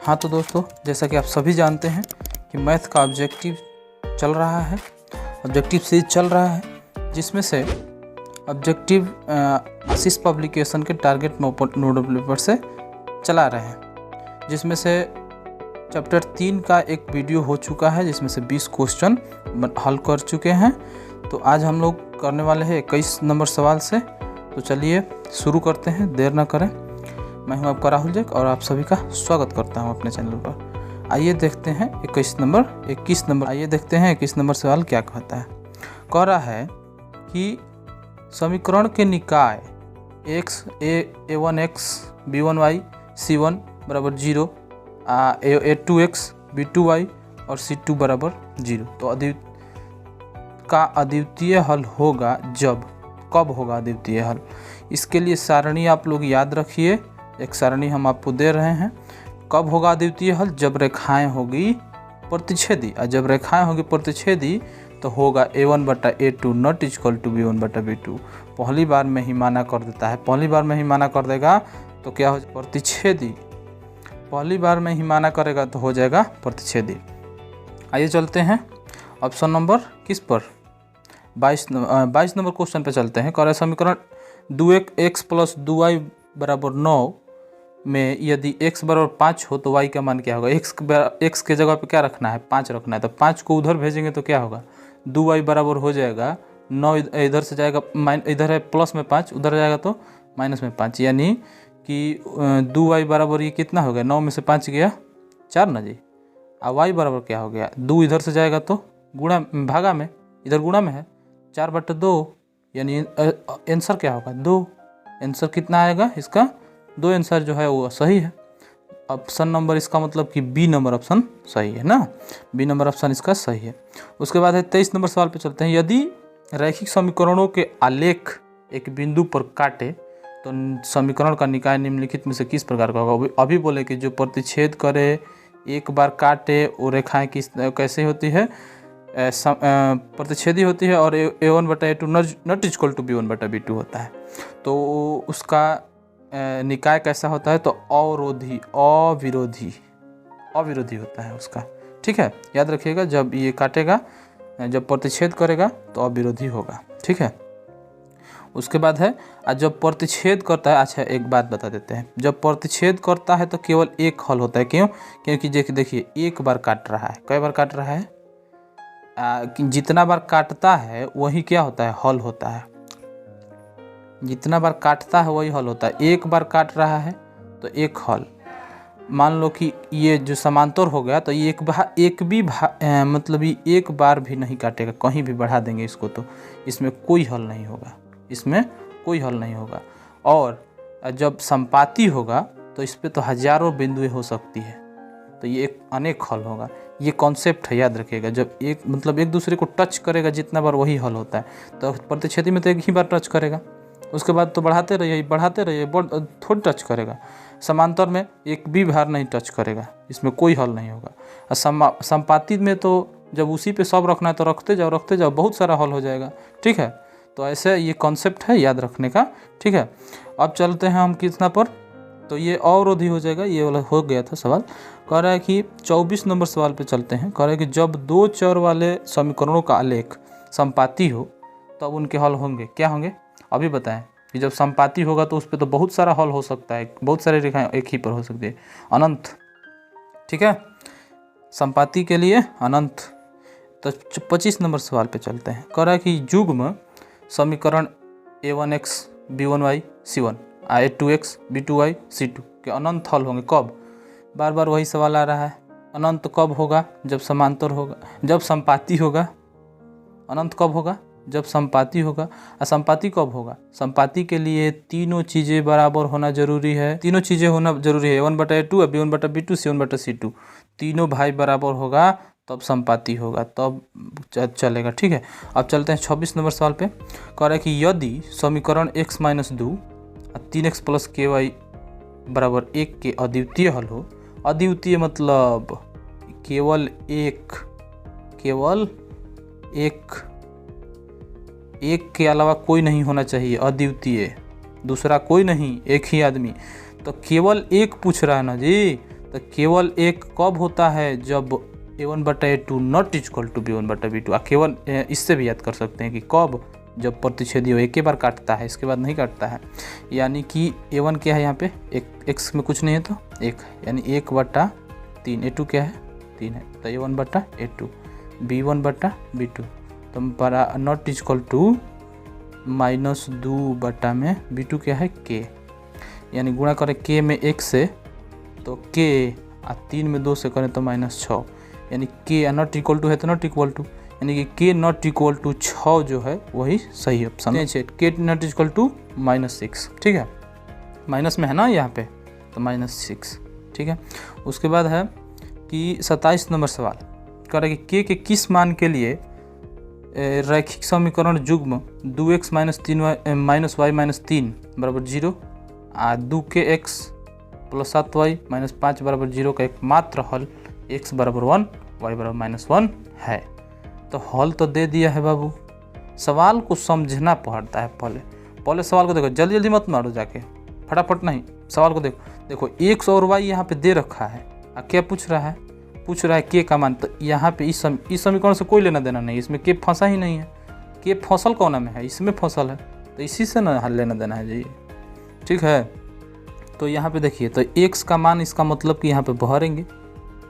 हाँ तो दोस्तों, जैसा कि आप सभी जानते हैं कि मैथ का ऑब्जेक्टिव चल रहा है, ऑब्जेक्टिव सीरीज चल रहा है, जिसमें से ऑब्जेक्टिव आशीष पब्लिकेशन के टारगेट नोट पेपर से चला रहे हैं, जिसमें से चैप्टर 3 का एक वीडियो हो चुका है, जिसमें से 20 क्वेश्चन हल कर चुके हैं। तो आज हम लोग करने वाले हैं 21 नंबर सवाल से। तो चलिए शुरू करते हैं, देर ना करें। मैं हूं आपका राहुल जैक और आप सभी का स्वागत करता हूं अपने चैनल पर। आइए देखते हैं 21 नंबर आइए देखते हैं 21 नंबर सवाल क्या कहता है। कह रहा है कि समीकरण के निकाय x a1x b1y c1 बराबर 0 a2x b2y और c2 बराबर 0। तो अद्वितीय हल होगा जब, कब होगा अद्वितीय हल? इसके लिए सारणी आप लोग याद रखिए, एक सारणी हम आपको दे रहे हैं। कब होगा अद्वितीय हल? जब रेखाएं होगी प्रतिच्छेदी, और जब रेखाएं होगी प्रतिच्छेदी तो होगा a1/a2 not equal to b1/b2। पहली बार में ही माना कर देता है, पहली बार में ही माना कर देगा तो क्या हो, प्रतिच्छेदी। पहली बार में ही माना करेगा तो हो जाएगा प्रतिच्छेदी। आइए चलते हैं ऑप्शन नंबर किस पर, 22 नंबर क्वेश्चन पे चलते हैं। कर समीकरण 2x प्लस 2y बराबर 9 में यदि x बराबर 5 हो तो y का मान क्या होगा? x के जगह पे क्या रखना है? 5 रखना है। तो 5 को उधर भेजेंगे तो क्या होगा? 2y बराबर हो जाएगा 9, इधर से जाएगा इधर है प्लस में 5, उधर जाएगा तो माइनस में 5, यानी कि 2y बराबर ये कितना हो गया? 9 में से 5 गया 4 ना जी। और y बराबर क्या हो गया? 2 इधर से जाएगा तो गुणा भागा में, इधर गुणा में है 4/2, यानी आंसर क्या होगा? 2। आंसर कितना आएगा इसका? 2 आंसर जो है वो सही है। ऑप्शन नंबर इसका मतलब कि बी नंबर ऑप्शन सही है ना, बी नंबर ऑप्शन इसका सही है। उसके बाद है 23 नंबर सवाल पे चलते हैं। यदि रैखिक समीकरणों के आलेख एक बिंदु पर काटे तो समीकरण का निकाय निम्नलिखित में से किस प्रकार का होगा? अभी बोले कि जो प्रतिच्छेद करे, एक बार काटे, वो रेखाएं किस कैसे होती है? प्रतिच्छेदी होती है, और a1/a2 not equal to b1/b2 होता है। तो उसका निकाय कैसा होता है? तो अविरोधी होता है उसका। ठीक है, याद रखिएगा, जब ये काटेगा, जब प्रतिच्छेद करेगा तो अविरोधी होगा। ठीक है। उसके बाद है जब प्रतिच्छेद करता है, अच्छा एक बात बता देते हैं, जब प्रतिच्छेद करता है तो केवल एक हल होता है। क्यों? क्योंकि देखिए एक बार काट रहा है। कई बार काट रहा है? जितना बार काटता है वही क्या होता है? हल होता है। जितना बार काटता है वही हल होता है। एक बार काट रहा है तो एक हल। मान लो कि ये जो समांतर हो गया तो ये मतलब ये एक बार भी नहीं काटेगा, कहीं भी बढ़ा देंगे इसको तो इसमें कोई हल नहीं होगा, इसमें कोई हल नहीं होगा। और जब संपाती होगा तो इस पर तो हजारों बिंदुएं हो सकती है, तो ये एक अनेक हल होगा। ये कॉन्सेप्ट है, याद रखिएगा। जब एक दूसरे को टच करेगा जितना बार वही हल होता है। तो प्रतिच्छेदी में तो एक ही बार टच करेगा, उसके बाद तो बढ़ाते रहिए थोड़ी टच करेगा। समांतर में एक भी बार नहीं टच करेगा, इसमें कोई हल नहीं होगा। और संपाती में तो जब उसी पे सब रखना है तो रखते जाओ, बहुत सारा हल हो जाएगा। ठीक है, तो ऐसे ये कॉन्सेप्ट है याद रखने का। ठीक है, अब चलते हैं हम कितना पर, तो ये अवरोधी हो जाएगा, ये वाला हो गया था सवाल। कह रहा है कि 24 नंबर सवाल पे चलते हैं। कह रहा है कि जब 2 चर वाले समीकरणों का आलेख संपाती हो तब उनके हल होंगे। क्या होंगे? अभी बताएं कि जब संपाती होगा तो उस पर तो बहुत सारा हल हो सकता है, बहुत सारी रेखाएं एक ही पर हो सकती है, अनंत। ठीक है, संपाती के लिए अनंत। तो 25 नंबर सवाल पे चलते हैं। कह रहा है कि युग्म समीकरण a1x b1y c1 a2x b2y c2 के अनंत हल होंगे कब? बार बार वही सवाल आ रहा है। अनंत कब होगा? जब समांतर होगा, जब संपाती होगा। अनंत कब होगा? जब संपाती होगा। असंपाती कब होगा? संपाती के लिए तीनों चीज़ें बराबर होना जरूरी है, तीनों चीज़ें होना जरूरी है। a1/a2 b1/b2 c1/c2 तीनों भाई बराबर होगा तब संपाती होगा, तब चलेगा। ठीक है, अब चलते हैं 26 नंबर सवाल पे। कह रहा है कि यदि समीकरण x - 2 और 3x + ky बराबर 1 के अद्वितीय हल हो। अद्वितीय मतलब केवल एक के अलावा कोई नहीं होना चाहिए। अद्वितीय, दूसरा कोई नहीं, एक ही आदमी। तो केवल एक पूछ रहा है ना जी, तो केवल एक कब होता है, जब a1/a2 not equal to b1/b2। केवल इससे भी याद कर सकते हैं कि कब, जब प्रतिच्छेदी हो एक ही बार काटता है, इसके बाद नहीं काटता है। यानी कि a1 क्या है यहाँ पे, एक x में कुछ नहीं है तो 1 है, यानी 1/3। a2 क्या है 3 है, तो a1/a2 b1/b2 तो बड़ा नॉट इक्वल टू -2 में b2 क्या है k, यानी गुणा करें k में 1 से तो k, 3 में 2 से करें तो -6, यानी k नॉट इक्वल टू है तो नॉट इक्वल टू, यानी कि k नॉट इक्वल टू 6 जो है वही सही ऑप्शन है। k नॉट इक्वल टू -6, ठीक है, माइनस में है ना यहाँ पे, तो -6, ठीक है। उसके बाद है कि 27 नंबर सवाल कह रहा है कि k के किस मान के लिए रैखिक समीकरण युग्म 2x - 3y - 3 बराबर 0 और 2kx + 7y - 5 बराबर 0 का एकमात्र हल x बराबर 1 y बराबर -1 है। तो हल तो दे दिया है बाबू, सवाल को समझना पड़ता है। पहले सवाल को देखो, जल्दी जल्दी मत मारो जाके, फटाफट नहीं, सवाल को देखो x और y यहाँ पे दे रखा है, क्या पूछ रहा है k का मान। तो यहाँ पे इस समीकरण से कोई लेना देना नहीं, इसमें k फंसा ही नहीं है, k फसल कौन में है, इसमें फसल है, तो इसी से ना हल लेना देना है जी, ठीक है। तो यहाँ पे देखिए, तो x का मान, इसका मतलब कि यहाँ पे भरेंगे,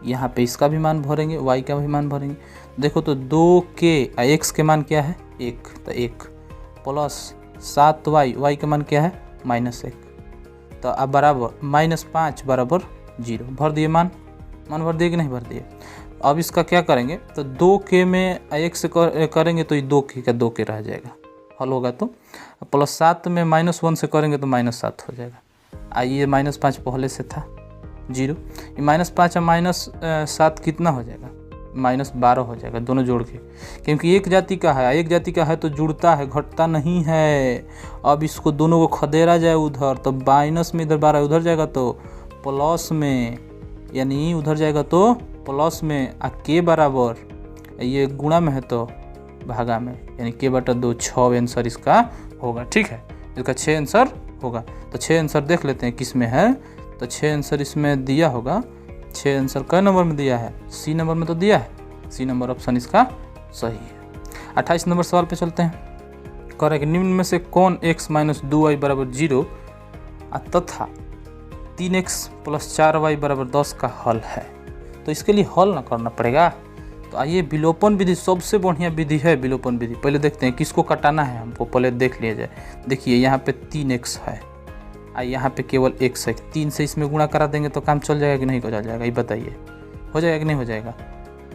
यहाँ पे इसका भी मान भरेंगे, y का भी मान भरेंगे। देखो तो 2k x के मान क्या है 1, तो 1 प्लस 7y, y का मान क्या है -1, तो अब बराबर -5 बराबर 0। भर दिए मान भर दिए कि नहीं भर दिए। अब इसका क्या करेंगे, तो 2k में x से करेंगे तो ये 2k का 2k रह जाएगा, हल होगा। तो प्लस 7 में -1 से करेंगे तो -7 हो जाएगा। आइए -5 पहले से था 0, ये -5 और -7 कितना हो जाएगा, -12 हो जाएगा, दोनों जोड़ के, क्योंकि एक जाति का है तो जुड़ता है, घटता नहीं है। अब इसको दोनों को खदेड़ा जाए उधर, तो माइनस में इधर 12 उधर जाएगा तो प्लस में, यानी उधर जाएगा तो प्लस में, k बराबर ये गुणा में है तो भागा में, यानी k/2 6 आंसर इसका होगा, ठीक है। इसका 6 आंसर होगा। तो 6 आंसर देख लेते हैं किस में है, तो 6 आंसर इसमें दिया होगा। 6 आंसर क नंबर में दिया है, सी नंबर में तो दिया है, सी नंबर ऑप्शन इसका सही है। 28 नंबर सवाल पे चलते हैं। कह रहा है कि निम्न में से कौन x - 2y बराबर 0 तथा 3x + 4y बराबर 10 का हल है। तो इसके लिए हल ना करना पड़ेगा। तो आइए, विलोपन विधि सबसे बढ़िया विधि है, विलोपन विधि। पहले देखते हैं किसको कटाना है हमको, पहले देख लिया जाए। देखिए यहाँ पे 3x है और यहाँ पे केवल x है, 3 से इसमें गुणा करा देंगे तो काम चल जाएगा कि नहीं चल जाएगा, ये बताइए, हो जाएगा कि नहीं हो जाएगा।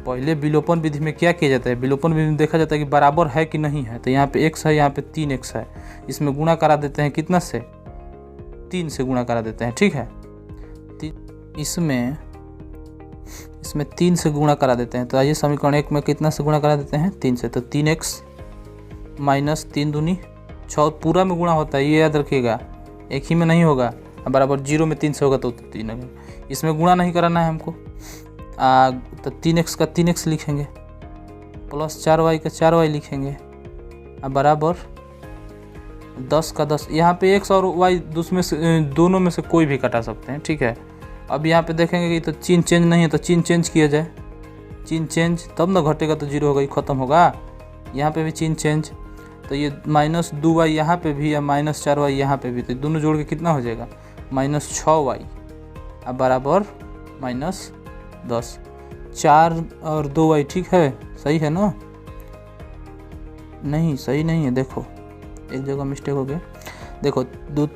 पहले विलोपन विधि में क्या किया जाता है, विलोपन विधि में देखा जाता है कि बराबर है कि नहीं है। तो यहाँ पे x है, यहाँ पे 3x है, इसमें गुणा करा देते हैं, कितना से 3 से गुणा करा देते हैं, ठीक है। इसमें 3 से गुणा करा देते हैं। तो आइए समीकरण 1 में कितना से गुणा करा देते हैं 3 से, तो 3x - 3 दूनी 6 पूरा में गुणा होता है, ये याद रखिएगा, एक ही में नहीं होगा। बराबर 0 में 3 से होगा तो 3 होगा, इसमें गुणा नहीं कराना है हमको। तो 3x का 3x लिखेंगे प्लस 4y का 4y लिखेंगे बराबर 10 का 10। यहाँ पे x और y दोनों में से कोई भी कटा सकते हैं, ठीक है। अब यहाँ पे देखेंगे कि तो चिन्ह चेंज नहीं है, तो चिन्ह चेंज किया जाए, चिन्ह चेंज तब ना घटेगा, तो 0 होगा, ये खत्म होगा। यहाँ पे भी चिन्ह चेंज, तो ये -2y यहाँ पे भी या -4y यहाँ पे भी, तो दोनों जोड़ के कितना हो जाएगा -6y अब बराबर -10। 4 और 2y, ठीक है, सही है ना, नहीं सही नहीं है, देखो एक जगह मिस्टेक हो गया। देखो 2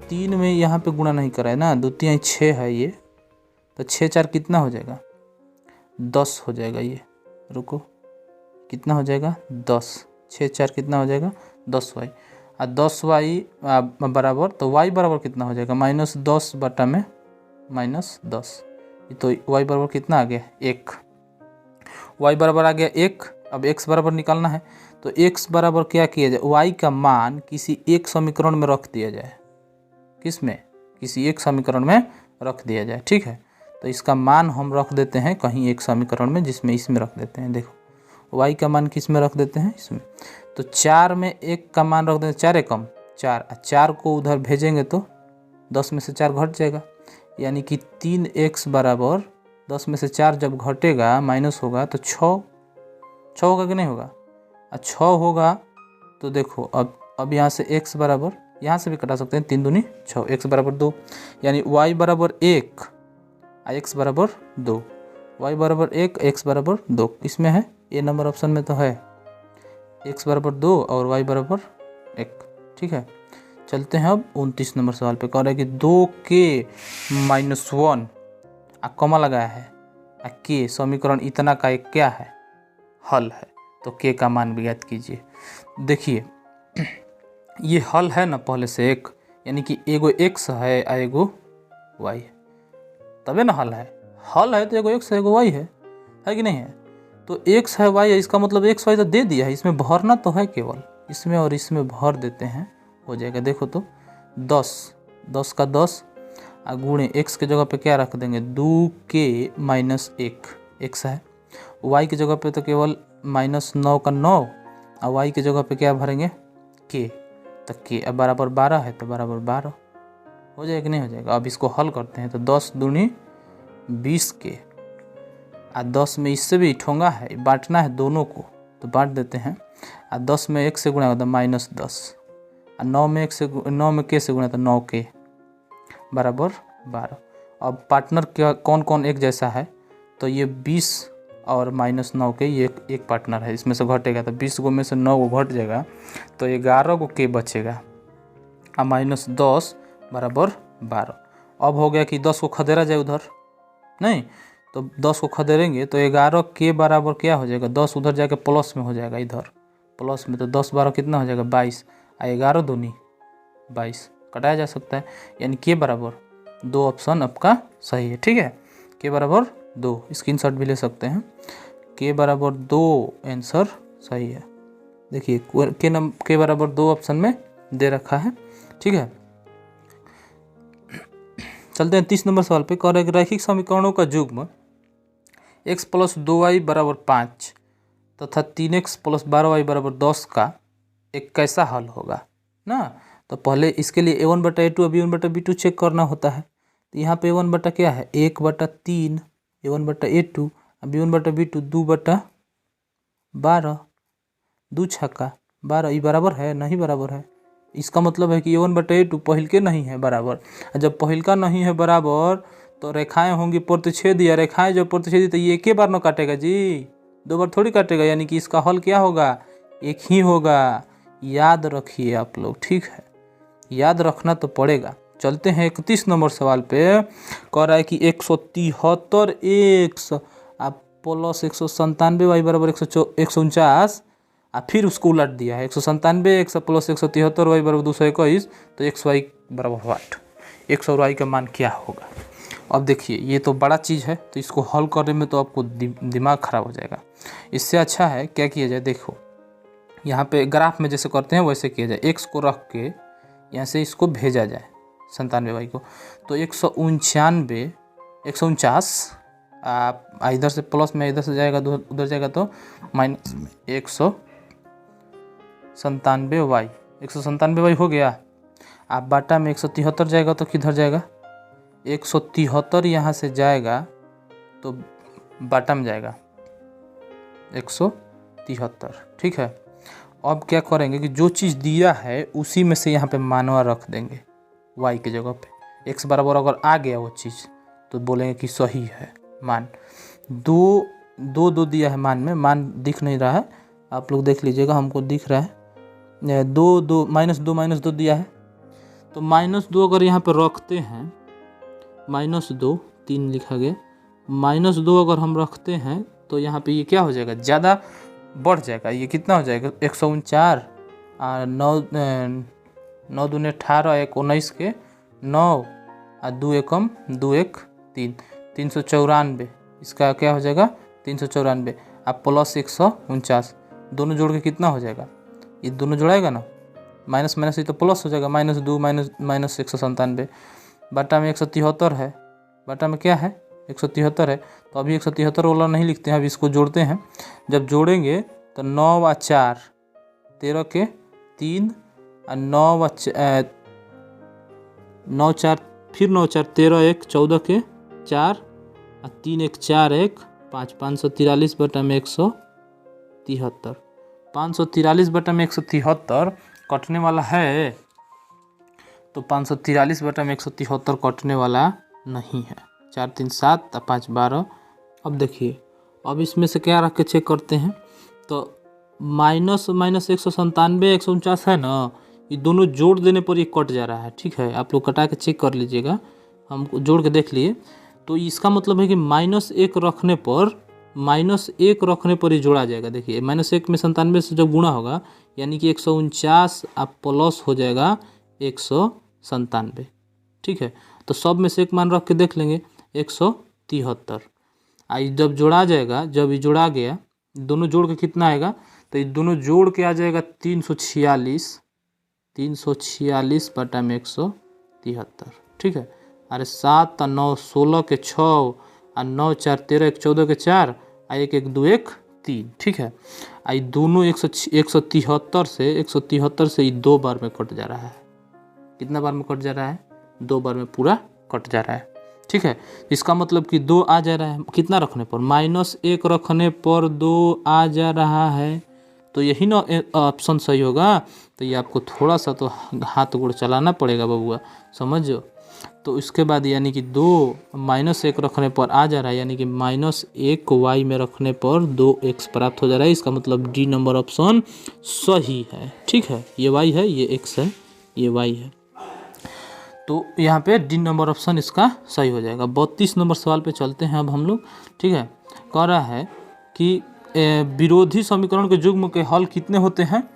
3 में यहाँ पे गुणा नहीं करा है ना, 2 6 है ये, तो 6 4 कितना हो जाएगा 10 हो जाएगा। ये रुको, कितना हो जाएगा 10, 6 4 कितना हो जाएगा 10y और 10y बराबर, तो y बराबर कितना हो जाएगा -10 बटा में -10, तो y बराबर कितना आ गया 1, y बराबर आ गया 1। अब x बराबर निकालना है, तो x बराबर क्या किया जाए, y का मान किसी एक समीकरण में रख दिया जाए, किसमें, किसी एक समीकरण में रख दिया जाए, ठीक है। तो इसका मान हम रख देते हैं कहीं एक समीकरण में, जिसमें इसमें रख देते हैं। देखो y का मान किस में रख देते हैं, इसमें। तो 4 में 1 का मान रख देते हैं, 4 एकम 4, 4 को उधर भेजेंगे तो 10 में से 4 घट जाएगा, यानी कि 3x बराबर 10 में से 4 जब घटेगा माइनस होगा तो 6 होगा कि नहीं होगा। 6 होगा तो देखो अब यहाँ से x बराबर, यहाँ से भी कटा सकते हैं, 3 दूनी 6, x बराबर 2, यानी y बराबर 1 x बराबर 2, y बराबर 1 x बराबर 2। इसमें है ए नंबर ऑप्शन में तो है x बराबर 2 और y बराबर 1। ठीक है, चलते हैं अब 29 नंबर सवाल पे। कह रहा है कि 2k-1 कॉमा लगाया है के समीकरण इतना का एक क्या है, हल है। तो के का मान ज्ञात कीजिए। देखिए ये हल है ना पहले से एक, यानी कि एगो x है और एगो y है, तबे ना हल है। हल है तो एगो x है एगो y है कि नहीं है। तो x है y है, इसका मतलब x y तो दे दिया है, इसमें भरना तो है, केवल इसमें और इसमें भर देते हैं, हो जाएगा। देखो तो 10 का 10 गुणे x के जगह पे क्या रख देंगे 2k-1 x है। y की जगह पे तो केवल -9 का 9 और y की जगह पे क्या भरेंगे k, तो k अब बराबर 12 है तो बराबर 12 हो जाएगा कि नहीं हो जाएगा। अब इसको हल करते हैं तो 10 दूनी 20k, 10 में इससे भी ठोंगा है, बांटना है दोनों को, तो बांट देते हैं। 10 में 1 से गुणा होता है -10, 9 में k से गुणा तो 9k बराबर 12। अब पार्टनर क्या कौन कौन एक जैसा है, तो ये 20 और -9 के ये एक पार्टनर है, इसमें से घटेगा तो 20 गो में से 9 गो घट जाएगा तो 11 गो के बचेगा और -10 बराबर 12। अब हो गया कि 10 को खदेड़ा जाए उधर, नहीं तो 10 को खदेड़ेंगे तो 11 के बराबर क्या हो जाएगा, 10 उधर जाके प्लस में हो जाएगा, इधर प्लस में, तो 10-12 कितना हो जाएगा 22 और 11 दूनी 22 कटाया जा सकता है, यानी के बराबर 2 ऑप्शन आपका सही है। ठीक है, के बराबर 2 स्क्रीनशॉट भी ले सकते हैं, के बराबर 2 आंसर सही है। देखिए के बराबर 2 ऑप्शन में दे रखा है। ठीक है, चलते हैं 30 नंबर सवाल पे। कह रहा है कि रैखिक समीकरणों का युग्म x + 2y = 5 तथा 3x + 12y = 10 का एक कैसा हल होगा ना। तो पहले इसके लिए a1/a2 और b1/b2 चेक करना होता है। तो यहाँ पे a1 बटा क्या है 1/3, a1/a2 और b1/b2 2/12, 2 छक्का 12, ये बराबर है नहीं बराबर है। इसका मतलब है कि a1/a2 पहिल के नहीं है बराबर, जब पहिल का नहीं है बराबर तो रेखाएं होंगी प्रतिच्छेदी, या रेखाएं जब प्रतिच्छेदी तो ये एक ही बार न काटेगा जी, 2 बार थोड़ी काटेगा, यानी कि इसका हल क्या होगा एक ही होगा। याद रखिए आप लोग, ठीक है, याद रखना तो पड़ेगा। चलते हैं 31 नंबर सवाल पे। कह रहा है कि 173x + 197y = 149 फिर उसको उलट दिया है 197x + 173y = 221, तो xy बराबर 8, x और y का मान क्या होगा। अब देखिए ये तो बड़ा चीज़ है, तो इसको हल करने में तो आपको दिमाग खराब हो जाएगा। इससे अच्छा है क्या किया जाए, देखो यहाँ पे ग्राफ में जैसे करते हैं वैसे किया जाए, x को रख के यहाँ से इसको भेजा जाए 97y को, तो 149 इधर से प्लस में इधर से जाएगा उधर जाएगा तो -197y, 197y हो गया। आप बाटा में 173 जाएगा तो किधर जाएगा 173 यहाँ से जाएगा तो बाटा में जाएगा 173। ठीक है, अब क्या करेंगे कि जो चीज़ दिया है उसी में से यहाँ पे मानवा रख देंगे y की जगह पे। x बराबर अगर आ गया वो चीज़ तो बोलेंगे कि सही है मान। 2 दिया है मान में, मान दिख नहीं रहा है, आप लोग देख लीजिएगा, हमको दिख रहा है 2 -2 दिया है, तो -2 अगर यहाँ पे रखते हैं, -2 3 लिखा गया, -2 अगर हम रखते हैं तो यहाँ पे ये क्या हो जाएगा ज़्यादा बढ़ जाएगा, ये कितना हो जाएगा 149 और 9 दूने 18, 1 19 के 9 और 2 एकम 2 1 3, 394, इसका क्या हो जाएगा 394 अब प्लस 149, दोनों जोड़ के कितना हो जाएगा, ये दोनों जोड़ाएगा ना, माइनस माइनस ये तो प्लस हो जाएगा, -2 माइनस 197, बाटा में 173 है, बाटा में क्या है 173 है, तो अभी 173 वाला नहीं लिखते हैं, अभी इसको जोड़ते हैं। जब जोड़ेंगे तो 9 और 4 13 के 3 और 9 4 फिर 9 4 13 1 14 के 4 और 3 1 4 1 5 543 बटा में 173 543 बटा में 173 कटने वाला है, तो 543 बटा में 173 कटने वाला नहीं है। 4 3 7 और 5 12। अब देखिए, अब इसमें से क्या रख के चेक करते हैं, तो माइनस 197 149 है ना, ये दोनों जोड़ देने पर ये कट जा रहा है। ठीक है, आप लोग कटा के चेक कर लीजिएगा, हम जोड़ के देख लिए। तो इसका मतलब है कि -1 रखने पर ये जोड़ा जाएगा। देखिए -1 में 97 से जब गुणा होगा यानी कि 149 आप प्लस हो जाएगा 197। ठीक है, तो सब में से एक मान रख के देख लेंगे 173। आई जब जोड़ा जाएगा, जब ये जोड़ा गया दोनों जोड़ के कितना आएगा, तो ये दोनों जोड़ के आ जाएगा 346 बटा में 173। ठीक है, अरे 7 और 9 16 के 6 और 9 4 13 1 14 के 4 और 1 1 2 1 3। ठीक है, आई दोनों 173 से ये 2 बार में कट जा रहा है। कितना बार में कट जा रहा है? 2 बार में पूरा कट जा रहा है। ठीक है, इसका मतलब कि 2 आ जा रहा है। कितना रखने पर? -1 रखने पर 2 आ जा रहा है, तो यही ना ऑप्शन सही होगा। तो ये आपको थोड़ा सा तो हाथ गोड़ चलाना पड़ेगा बबुआ, समझो। तो इसके बाद यानी कि 2 -1 रखने पर आ जा रहा है, यानी कि -1 y में रखने पर 2x प्राप्त हो जा रहा है। इसका मतलब डी नंबर ऑप्शन सही है। ठीक है, ये y है, ये x है, ये y है, तो यहाँ पे डी नंबर ऑप्शन इसका सही हो जाएगा। 32 नंबर सवाल पे चलते हैं अब हम लोग। ठीक है, कह रहा है कि विरोधी समीकरण के युग्म के हल कितने होते हैं,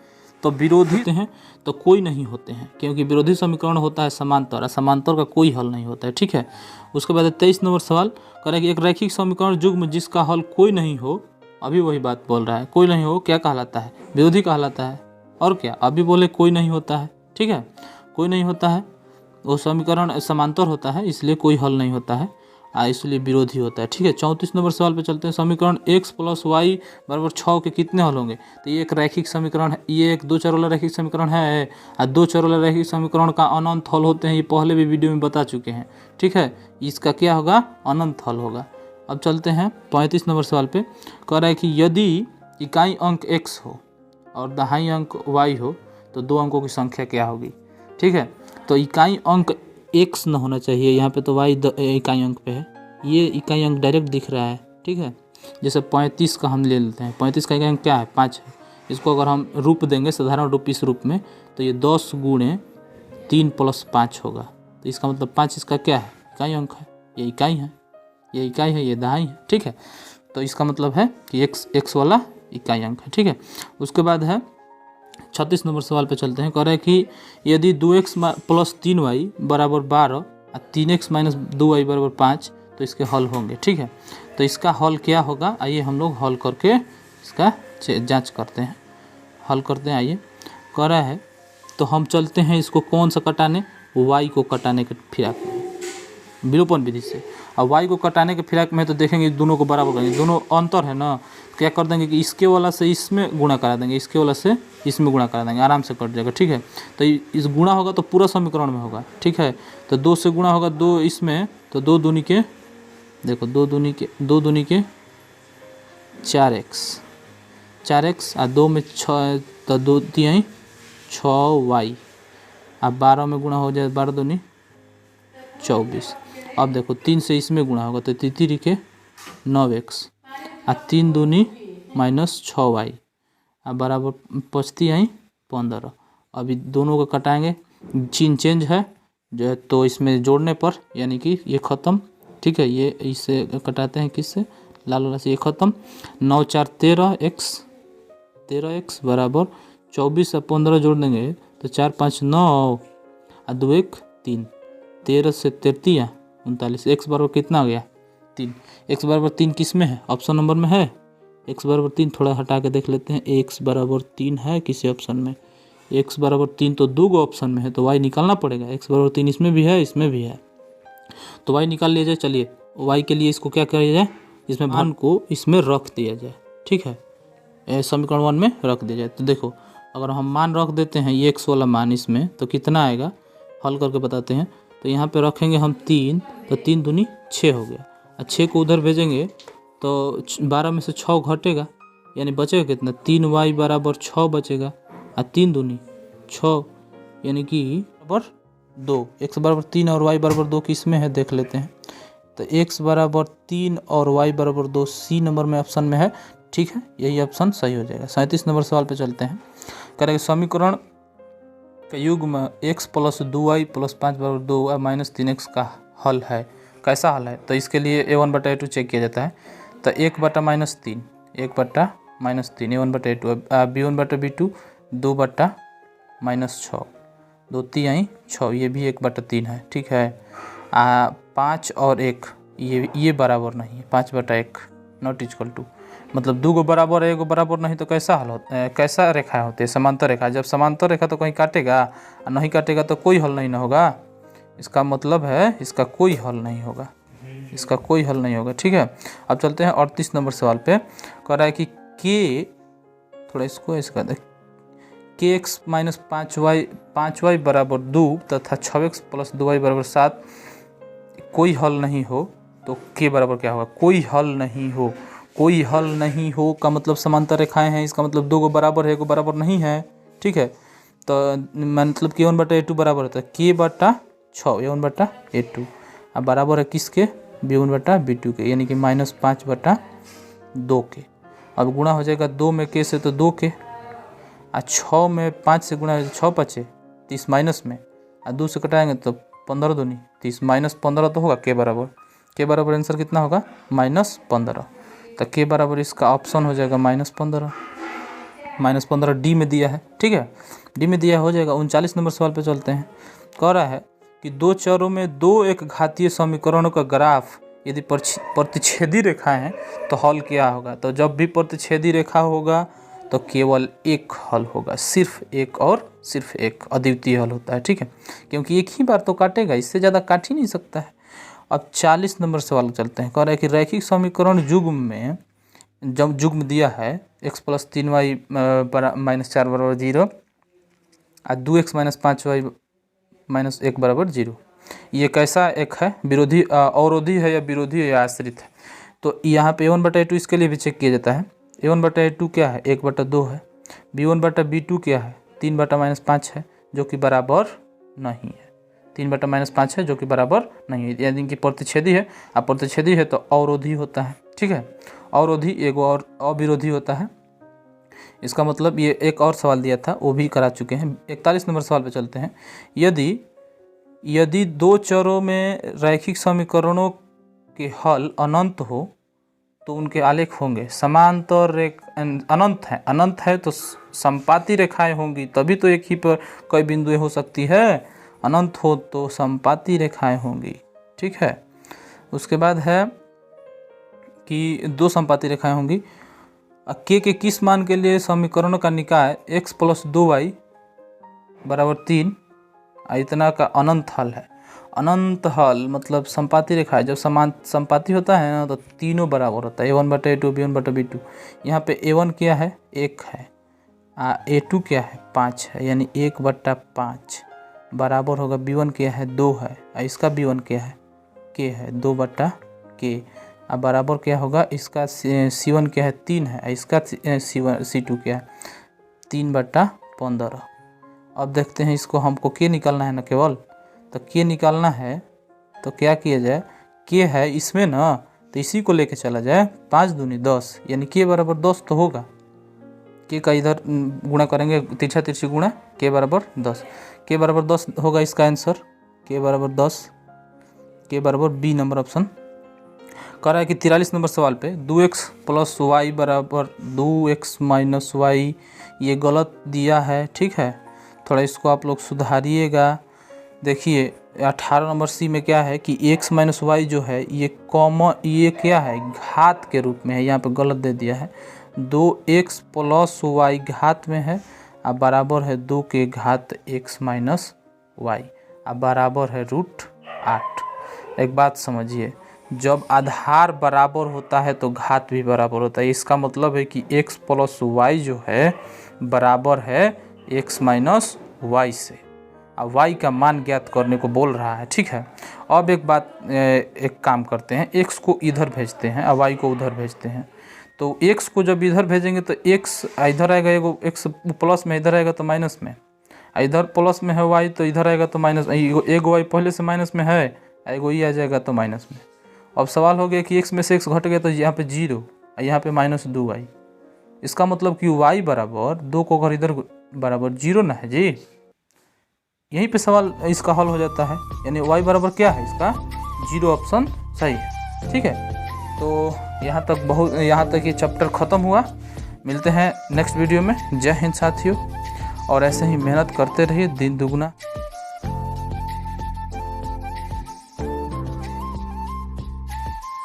तो विरोधी होते हैं तो कोई नहीं होते हैं, क्योंकि विरोधी समीकरण होता है समांतर, और समांतर का कोई हल नहीं होता है। ठीक है, उसके बाद 23 नंबर सवाल कह रहा है कि एक रैखिक समीकरण युग्म जिसका हल कोई नहीं हो, अभी वही बात बोल रहा है, कोई नहीं हो क्या कहलाता है? विरोधी कहलाता है। और क्या, अभी बोले कोई नहीं होता है। ठीक है, कोई नहीं होता है, वो समीकरण समांतर होता है, इसलिए कोई हल नहीं होता है, इसलिए विरोधी होता है। ठीक है, 34 नंबर सवाल पे चलते हैं। समीकरण x + y = 6 के कितने हल होंगे? तो ये एक रैखिक समीकरण है, ये एक 2 चर वाला रैखिक समीकरण है, और 2 चर वाला रैखिक समीकरण का अनंत हल होते हैं, ये पहले भी वीडियो में बता चुके हैं। ठीक है, इसका क्या होगा? अनंत हल होगा। अब चलते हैं 35 नंबर सवाल पे। कह रहा है कि यदि इकाई अंक x हो और दहाई अंक y हो तो 2 अंकों की संख्या क्या होगी? ठीक है, तो इकाई अंक x न होना चाहिए, यहाँ पे तो y इकाई अंक पे है, ये इकाई अंक डायरेक्ट दिख रहा है। ठीक है, जैसे 35 का हम ले लेते हैं, 35 का इकाई अंक क्या है? 5 है। इसको अगर हम रूप देंगे, साधारण रूप इस रूप में, तो ये 10 × 3 + 5 होगा। तो इसका मतलब 5 इसका क्या है? इकाई अंक है, ये इकाई है, ये इकाई है, ये दहाई है। ठीक है, तो इसका मतलब है कि x वाला इकाई अंक है। ठीक है, उसके बाद है 36 नंबर सवाल पे चलते हैं। कह रहे हैं कि यदि 2x + 3y = 12 और 3x - 2y = 5 तो इसके हल होंगे। ठीक है, तो इसका हल क्या होगा? आइए हम लोग हल करके इसका जांच करते हैं, हल करते हैं। आइए, कह रहा है तो हम चलते हैं इसको कौन सा कटाने? y को कटाने के फिराक में, विलोपन विधि से। अब y को कटाने के फिराक में तो देखेंगे दोनों को बराबर करेंगे, दोनों अंतर है ना, क्या कर देंगे कि इसके वाला से इसमें गुणा करा देंगे, इसके वाला से इसमें गुणा करा देंगे, आराम से कट जाएगा। ठीक है, तो इस गुणा होगा तो पूरा समीकरण में होगा। ठीक है, तो 2 से गुणा होगा 2 इसमें, तो 2 दूनी के, देखो 2 दूनी के 4x और 2 में 6, तो 2 3 6y, अब 12 में गुणा हो जाए 12 दूनी 24। अब देखो 3 से इसमें गुणा होगा तो 3 के 9x और 3 दूनी -6y अब बराबर 15। अभी दोनों को कटाएंगे, चिन्ह चेंज है जो है, तो इसमें जोड़ने पर यानी कि ये ख़त्म। ठीक है, ये इससे कटाते हैं, किससे? लाल वाला से, ये ख़त्म। 9 4 13x बराबर 24 और 15 जोड़ देंगे तो 4 5 9 और 2 1 3, 13 से 33 39। x बराबर कितना आ गया? 3। x बराबर 3 किस में है? ऑप्शन नंबर में है x बराबर 3। थोड़ा हटा के देख लेते हैं, x बराबर 3 है किसी ऑप्शन में? x बराबर 3 तो 2 ऑप्शन में है, तो y निकालना पड़ेगा। x बराबर 3 इसमें भी है, इसमें भी है, तो y निकाल लिया जाए। चलिए, y के लिए इसको क्या किया जाए? इसमें मान को इसमें रख दिया जाए। ठीक है, समीकरण 1 में रख दिया जाए। तो देखो, अगर हम मान रख देते हैं ये x वाला मान इसमें, तो कितना आएगा? हल करके बताते हैं। तो यहाँ पे रखेंगे हम 3, तो 3 दूनी 6 हो गया, और 6 को उधर भेजेंगे तो 12 में से 6 घटेगा, यानी बचेगा कितना, 3y बराबर 6 बचेगा, और 3 दूनी 6 यानी कि बराबर 2। x बराबर 3 और y बराबर 2 किस में है देख लेते हैं। तो x बराबर 3 और y बराबर 2 सी नंबर में ऑप्शन में है। ठीक है, यही ऑप्शन सही हो जाएगा। 37 नंबर सवाल पे चलते हैं। करेंगे समीकरण का युग्म x प्लस 2y प्लस 5 बराबर 2y माइनस 3x का हल है। कैसा हल है, तो इसके लिए a1/a2 चेक किया जाता है। तो 1/-3, 1/-3 a1/a2, b1/b2 2/-6, 2 3 6, ये भी 1/3 है। ठीक है, 5 और 1 ये बराबर नहीं है, 5/1 नॉट इक्वल टू, मतलब 2 बराबर है 1 बराबर नहीं, तो कैसा हल होता है, कैसा रेखा होती है, समांतर रेखा। जब समांतर रेखा तो कहीं काटेगा, और नहीं काटेगा तो कोई हल नहीं ना होगा। इसका मतलब है इसका कोई हल नहीं होगा, इसका कोई हल नहीं होगा। ठीक है, अब चलते हैं 38 नंबर सवाल पे। कह रहा है कि के, थोड़ा इसको ऐसे कर दे, के एक्स माइनस 5y बराबर 2 तथा 6x प्लस 2y बराबर 7 कोई हल नहीं हो, तो के बराबर क्या होगा, कोई हल नहीं हो। कोई हल नहीं हो का मतलब समांतर रेखाएं हैं, इसका मतलब 2 बराबर है 1 बराबर नहीं है। ठीक है, तो मतलब कि a1/a2 बराबर होता है k/6 a1/a2, अब बराबर है किसके, b1/b2 के, यानी कि -5/2 के। अब गुणा हो जाएगा 2 में के से तो 2 के, और 6 में 5 से गुणा 6 5 30 माइनस में, और 2 से कटाएंगे तो 15 दूनी 30, -15 तो होगा के बराबर आंसर कितना होगा, -15। तो के बराबर इसका ऑप्शन हो जाएगा -15 डी में दिया है। ठीक है, डी में दिया हो जाएगा। 39 नंबर सवाल पे चलते हैं। कह रहा है कि 2 चरों में 2 एक घातीय समीकरणों का ग्राफ यदि प्रतिच्छेदी रेखा है तो हल क्या होगा। तो जब भी प्रतिच्छेदी रेखा होगा तो केवल एक हल होगा, सिर्फ एक और सिर्फ एक अद्वितीय हल होता है। ठीक है, क्योंकि एक ही बार तो काटेगा, इससे ज़्यादा काट ही नहीं सकता है। अब 40 नंबर सवाल चलते हैं। कह रहा है कि रैखिक समीकरण युग्म में, जब युग्म दिया है x प्लस 3y माइनस 4 बराबर 0 और 2x माइनस 5y माइनस 1 बराबर 0, ये कैसा एक है, विरोधी अवरोधी है या विरोधी है या आश्रित है। तो यहाँ पे a1/a2 इसके लिए भी चेक किया जाता है। a1/a2 क्या है, 1/2 है। b1/b2 क्या है, 3/-5 है, जो कि बराबर नहीं है। 3/-5 है जो कि बराबर नहीं है, यानी कि प्रतिच्छेदी है। अब प्रतिच्छेदी है तो अवरोधी होता है। ठीक है, अवरोधी एगो और अविरोधी होता है। इसका मतलब ये एक और सवाल दिया था, वो भी करा चुके हैं। 41 नंबर सवाल पे चलते हैं। यदि 2 चरों में रैखिक समीकरणों के हल अनंत हो तो उनके आलेख होंगे समांतर अनंत है तो समपाती रेखाएं होंगी, तभी तो एक ही पर कई बिंदुएं हो सकती है। अनंत हो तो समपाती रेखाएं होंगी। ठीक है, उसके बाद है कि 2 समपाती रेखाएं होंगी। के किस मान के लिए समीकरणों का निकाय x प्लस 2y बराबर 3 इतना का अनंत हल है। अनंत हल मतलब समपाती रेखा है, जब समपाती होता है ना तो तीनों बराबर होता है, a1/a2 b1/b2। यहाँ पे a1 क्या है, 1 है, a2 क्या है, 5 है, यानी 1/5 बराबर होगा b1 क्या है, 2 है, इसका b1 क्या है, k है, 2/k। अब बराबर क्या होगा, इसका c1 क्या है, 3 है, इसका c2 क्या है, 3/15। अब देखते हैं इसको, हमको के निकालना है ना केवल, तो के निकालना है तो क्या किया जाए, के है इसमें ना तो इसी को लेके चला जाए, 5 दूनी 10, यानी के बराबर 10 तो होगा। के का इधर गुणा करेंगे, तिरछा तिरछी गुणा, के बराबर 10, के बराबर 10 होगा इसका आंसर, के बराबर 10, के बराबर बी नंबर ऑप्शन। कह रहा है कि 43 नंबर सवाल पे 2x प्लस वाई बराबर 2x माइनस वाई, ये गलत दिया है। ठीक है, थोड़ा इसको आप लोग सुधारिएगा। देखिए 18 नंबर सी में क्या है कि x माइनस वाई जो है ये कॉमन, ये क्या है, घात के रूप में है, यहाँ पे गलत दे दिया है। 2x प्लस वाई घात में है, अब बराबर है 2 के घात x माइनस वाई, अब बराबर है √8। एक बात समझिए, जब आधार बराबर होता है तो घात भी बराबर होता है। इसका मतलब है कि x प्लस वाई जो है बराबर है x माइनस वाई से। और y का मान ज्ञात करने को बोल रहा है। ठीक है, अब एक काम करते हैं, x को इधर भेजते हैं और y को उधर भेजते हैं। तो x को जब इधर भेजेंगे तो x इधर आएगा, एगो x प्लस में इधर आएगा तो माइनस में, इधर प्लस में है y तो इधर आएगा तो माइनस, एगो y पहले से माइनस में है, एगो y आ जाएगा तो माइनस में। अब सवाल हो गया कि x में से x घट गया तो यहाँ पे 0, यहाँ पे -2y। इसका मतलब कि y बराबर 2 को अगर इधर बराबर 0 ना है जी, यहीं पे सवाल इसका हल हो जाता है। यानी y बराबर क्या है इसका 0, ऑप्शन सही है। ठीक है, तो यहाँ तक ये चैप्टर ख़त्म हुआ। मिलते हैं नेक्स्ट वीडियो में। जय हिंद साथियों, और ऐसे ही मेहनत करते रहिए, दिन दुगना